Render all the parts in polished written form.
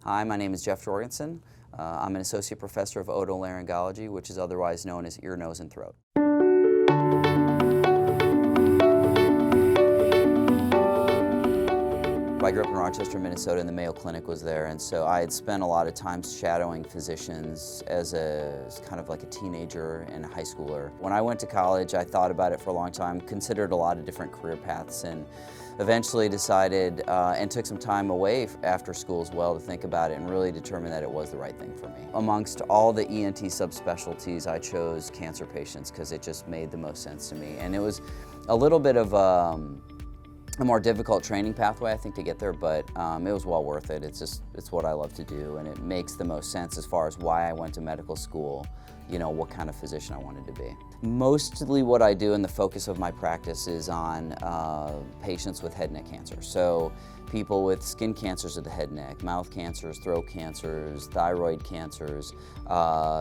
Hi, my name is Jeff Jorgensen. I'm an associate professor of otolaryngology, which is otherwise known as ear, nose, and throat. I grew up in Rochester, Minnesota, and the Mayo Clinic was there, and so I had spent a lot of time shadowing physicians as kind of like a teenager and a high schooler. When I went to college, I thought about it for a long time, considered a lot of different career paths, and eventually decided and took some time away after school as well to think about it and really determine that it was the right thing for me. Amongst all the ENT subspecialties, I chose cancer patients because it just made the most sense to me, and it was a little bit of a more difficult training pathway, I think, to get there, but it was well worth it. It's what I love to do, and it makes the most sense as far as why I went to medical school, you know, what kind of physician I wanted to be. Mostly what I do and the focus of my practice is on patients with head and neck cancer. So people with skin cancers of the head and neck, mouth cancers, throat cancers, thyroid cancers,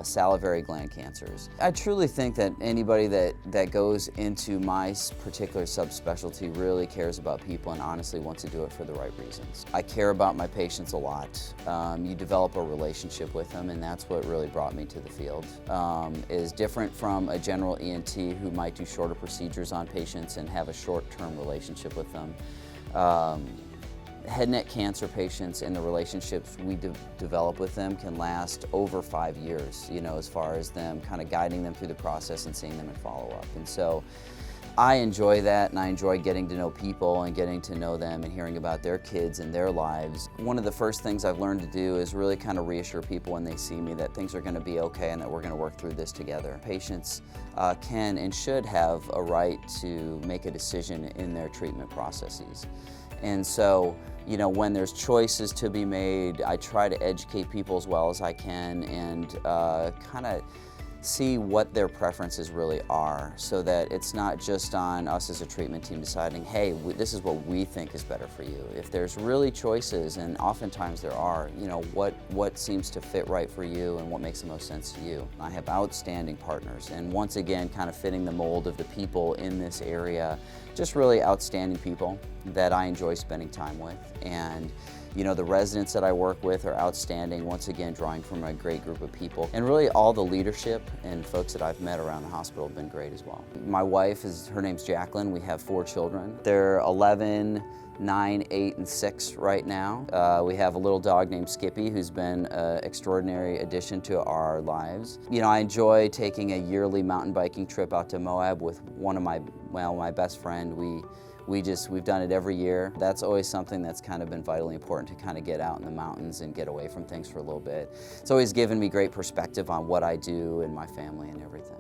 salivary gland cancers. I truly think that anybody that goes into my particular subspecialty really cares about people and honestly wants to do it for the right reasons. I care about my patients a lot. You develop a relationship with them, and that's what really brought me to the field. Is different from a general ENT who might do shorter procedures on patients and have a short-term relationship with them. Head and neck cancer patients and the relationships we develop with them can last over 5 years, you know, as far as them kind of guiding them through the process and seeing them in follow-up. And so I enjoy that, and I enjoy getting to know people and getting to know them and hearing about their kids and their lives. One of the first things I've learned to do is really kind of reassure people when they see me that things are going to be okay and that we're going to work through this together. Patients can and should have a right to make a decision in their treatment processes. And so, you know, when there's choices to be made, I try to educate people as well as I can and kind of see what their preferences really are, so that it's not just on us as a treatment team deciding, hey, this is what we think is better for you. If there's really choices, and oftentimes there are, you know, what seems to fit right for you and what makes the most sense to you. I have outstanding partners, and once again, kind of fitting the mold of the people in this area, just really outstanding people that I enjoy spending time with. And you know, the residents that I work with are outstanding, once again drawing from a great group of people. And really all the leadership and folks that I've met around the hospital have been great as well. My wife, her name's Jacqueline. We have 4 children. They're 11, 9, 8, and 6 right now. We have a little dog named Skippy who's been an extraordinary addition to our lives. You know, I enjoy taking a yearly mountain biking trip out to Moab with one of my best friend. We've done it every year. That's always something that's kind of been vitally important, to kind of get out in the mountains and get away from things for a little bit. It's always given me great perspective on what I do and my family and everything.